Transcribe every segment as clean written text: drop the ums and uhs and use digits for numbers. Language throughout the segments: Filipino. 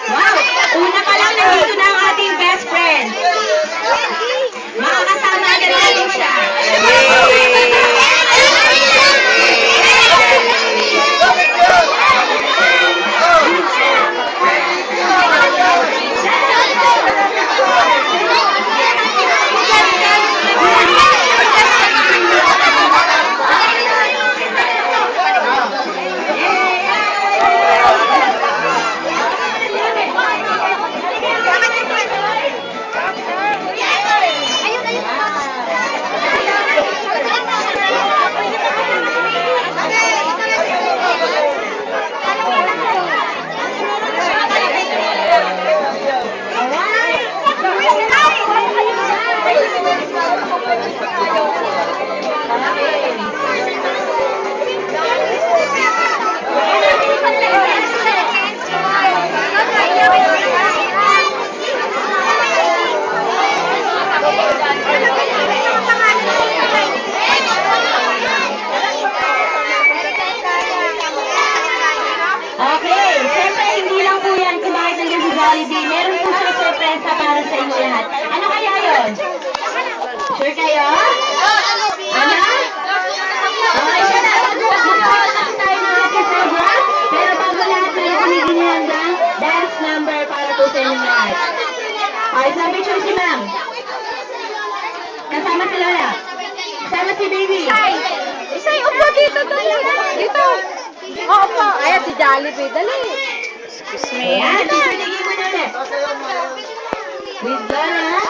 Wow! Una pa lang nandito na ang ating best friend. Makakasama na natin siya. Okay, siyempre hindi lang po yan kumain ng sa Jollibee. Meron po siyang sorpresa para sa inyo lahat. Ano kaya yun? Sure kayo? Ano? Okay, siya na. Magpapatang tayo ng ating program. Pero bago lahat na nakiligin niyo ang dance number para po sa inyo lahat. Okay, sa picture si ma'am. Kasama si Lola. Kasama si baby. Isay, upo dito. Dito. Oo po. Ayan, si Jollibee. Dali. Excuse me. Ayan, pipinigin mo na ulit. With Lola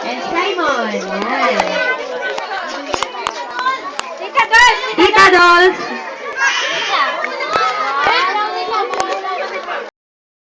and Simon. Ayan.